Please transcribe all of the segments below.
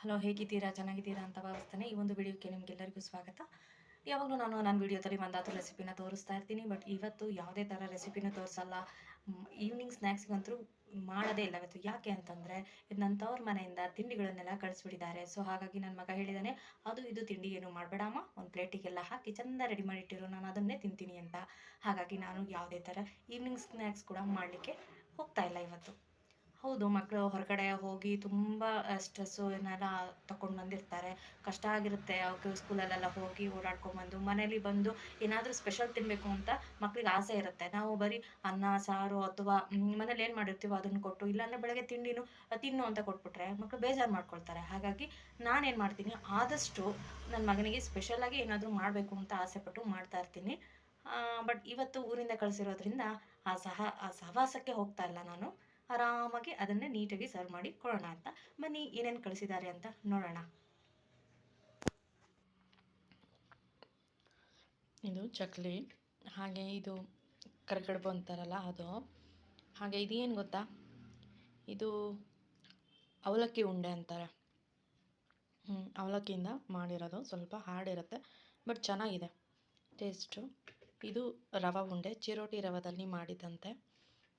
Hello, ಹೇಗಿದ್ದೀರಾ? ಚೆನ್ನಾಗಿದ್ದೀರಾ ಅಂತ ಭಾವಿಸ್ತೇನೆ. ಈ ಒಂದು ವಿಡಿಯೋಕ್ಕೆ ನಿಮಗೆಲ್ಲರಿಗೂ ಸ್ವಾಗತ. ಯಾವಾಗಲೂ ನಾನು ನನ್ನ ವಿಡಿಯೋದಲ್ಲಿ ಒಂದಾದರೂ ರೆಸಿಪಿನ ತೋರಿಸ್ತಾ ಇರ್ತೀನಿ. ಬಟ್ ಇವತ್ತು ಯಾವುದೇ ಥರ ರೆಸಿಪಿನೂ ತೋರಿಸಲ್ಲ. ಈವ್ನಿಂಗ್ ಸ್ನ್ಯಾಕ್ಸ್ಗಂತೂ ಮಾಡೋದೇ ಇಲ್ಲ ಇವತ್ತು. ಯಾಕೆ ಅಂತಂದರೆ, ಇದು ನನ್ನ ತವ್ರ ಮನೆಯಿಂದ ತಿಂಡಿಗಳನ್ನೆಲ್ಲ ಕಳಿಸ್ಬಿಟ್ಟಿದ್ದಾರೆ. ಸೊ ಹಾಗಾಗಿ ನನ್ನ ಮಗ ಹೇಳಿದ್ದಾನೆ, ಅದು ಇದು ತಿಂಡಿ ಏನು ಮಾಡಬೇಡಮ್ಮ, ಒಂದು ಪ್ಲೇಟಿಗೆಲ್ಲ ಹಾಕಿ ಚೆಂದ ರೆಡಿ ಮಾಡಿಟ್ಟಿರು, ನಾನು ಅದನ್ನೇ ತಿಂತೀನಿ ಅಂತ. ಹಾಗಾಗಿ ನಾನು ಯಾವುದೇ ಥರ ಈವ್ನಿಂಗ್ ಸ್ನ್ಯಾಕ್ಸ್ ಕೂಡ ಮಾಡಲಿಕ್ಕೆ ಹೋಗ್ತಾ ಇಲ್ಲ ಇವತ್ತು. ಹೌದು, ಮಕ್ಕಳು ಹೊರಗಡೆ ಹೋಗಿ ತುಂಬ ಸ್ಟ್ರೆಸ್ಸು ಏನಾರ ತಗೊಂಡು ಬಂದಿರ್ತಾರೆ. ಕಷ್ಟ ಆಗಿರುತ್ತೆ ಅವಕ್ಕೆ ಸ್ಕೂಲಲ್ಲೆಲ್ಲ ಹೋಗಿ ಓಡಾಡ್ಕೊಂಬಂದು ಮನೇಲಿ ಬಂದು ಏನಾದರೂ ಸ್ಪೆಷಲ್ ತಿನ್ನಬೇಕು ಅಂತ ಮಕ್ಳಿಗೆ ಆಸೆ ಇರುತ್ತೆ. ನಾವು ಬರೀ ಅನ್ನ, ಸಾರು ಅಥವಾ ಮನೇಲಿ ಏನು ಮಾಡಿರ್ತೀವೋ ಅದನ್ನು ಕೊಟ್ಟು, ಇಲ್ಲಾಂದರೆ ಬೆಳಗ್ಗೆ ತಿಂಡಿನೂ ತಿನ್ನು ಅಂತ ಕೊಟ್ಬಿಟ್ರೆ ಮಕ್ಕಳು ಬೇಜಾರು ಮಾಡ್ಕೊಳ್ತಾರೆ. ಹಾಗಾಗಿ ನಾನೇನು ಮಾಡ್ತೀನಿ, ಆದಷ್ಟು ನನ್ನ ಮಗನಿಗೆ ಸ್ಪೆಷಲಾಗಿ ಏನಾದರೂ ಮಾಡಬೇಕು ಅಂತ ಆಸೆಪಟ್ಟು ಮಾಡ್ತಾ ಇರ್ತೀನಿ. ಬಟ್ ಇವತ್ತು ಊರಿಂದ ಕಳಿಸಿರೋದ್ರಿಂದ ಆ ಸಹವಾಸಕ್ಕೆ ಹೋಗ್ತಾ ಇಲ್ಲ ನಾನು. ಆರಾಮಾಗಿ ಅದನ್ನೇ ನೀಟಾಗಿ ಸರ್ವ್ ಮಾಡಿ ಕೊಡೋಣ ಅಂತ. ಬನ್ನಿ ಏನೇನು ಕಳಿಸಿದ್ದಾರೆ ಅಂತ ನೋಡೋಣ. ಇದು ಚಕ್ಲಿ, ಹಾಗೆ ಇದು ಕರಿಗಡುಬು ಅಂತಾರಲ್ಲ ಅದು. ಹಾಗೆ ಇದೇನು ಗೊತ್ತಾ, ಇದು ಅವಲಕ್ಕಿ ಉಂಡೆ ಅಂತಾರೆ. ಅವಲಕ್ಕಿಯಿಂದ ಮಾಡಿರೋದು, ಸ್ವಲ್ಪ ಹಾರ್ಡಿರುತ್ತೆ ಬಟ್ ಚೆನ್ನಾಗಿದೆ ಟೇಸ್ಟು. ಇದು ರವೆ ಉಂಡೆ, ಚಿರೋಟಿ ರವದಲ್ಲಿ ಮಾಡಿದಂತೆ.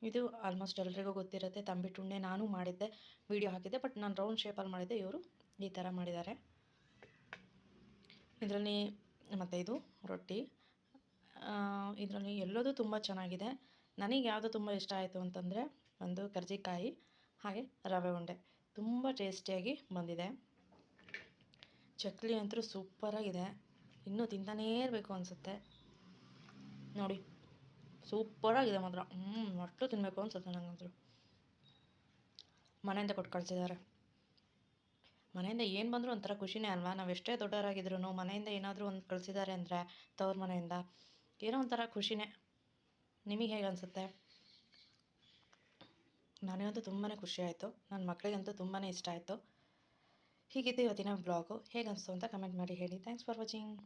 ಇದು ಆಲ್ಮೋಸ್ಟ್ ಎಲ್ರಿಗೂ ಗೊತ್ತಿರುತ್ತೆ, ತಂಬಿಟ್ಟು ಉಂಡೆ. ನಾನು ಮಾಡಿದ್ದೆ, ವಿಡಿಯೋ ಹಾಕಿದ್ದೆ, ಬಟ್ ನಾನು ರೌಂಡ್ ಶೇಪಲ್ಲಿ ಮಾಡಿದ್ದೆ, ಇವರು ಈ ಥರ ಮಾಡಿದ್ದಾರೆ. ಇದರಲ್ಲಿ ಮತ್ತು ಇದು ರೊಟ್ಟಿ. ಇದರಲ್ಲಿ ಎಲ್ಲದೂ ತುಂಬ ಚೆನ್ನಾಗಿದೆ. ನನಗೆ ಯಾವುದು ತುಂಬ ಇಷ್ಟ ಆಯಿತು ಅಂತಂದರೆ, ಒಂದು ಕರ್ಜಿಕಾಯಿ ಹಾಗೆ ರವೆ ಉಂಡೆ ತುಂಬ ಟೇಸ್ಟಿಯಾಗಿ ಬಂದಿದೆ. ಚಕ್ಲಿ ಅಂತೂ ಸೂಪರಾಗಿದೆ, ಇನ್ನೂ ತಿಂತಾನೇ ಇರಬೇಕು ಅನಿಸುತ್ತೆ. ನೋಡಿ, ಸೂಪರಾಗಿದೆ ಮಾತ್ರ. ಅಷ್ಟು ತಿನ್ನಬೇಕು ಅನ್ಸುತ್ತೆ ನನಗಂತೂ. ಮನೆಯಿಂದ ಕೊಟ್ಟು ಕಳಿಸಿದ್ದಾರೆ. ಮನೆಯಿಂದ ಏನು ಬಂದರೂ ಒಂಥರ ಖುಷಿನೇ ಅಲ್ವಾ? ನಾವು ಎಷ್ಟೇ ದೊಡ್ಡವರಾಗಿದ್ರು ಮನೆಯಿಂದ ಏನಾದರೂ ಒಂದು ಕಳಿಸಿದ್ದಾರೆ ಅಂದರೆ, ತವ್ರ ಮನೆಯಿಂದ ಏನೋ ಒಂಥರ ಖುಷಿನೇ. ನಿಮಗೆ ಹೇಗೆ ಅನಿಸುತ್ತೆ? ನನಗಂತೂ ತುಂಬಾ ಖುಷಿ ಆಯಿತು, ನನ್ನ ಮಕ್ಕಳಿಗಂತೂ ತುಂಬಾ ಇಷ್ಟ ಆಯಿತು. ಹೀಗಿತ್ತು ಇವತ್ತಿನ ಬ್ಲಾಗು. ಹೇಗೆ ಅನಿಸ್ತು ಅಂತ ಕಮೆಂಟ್ ಮಾಡಿ ಹೇಳಿ. Thanks for watching.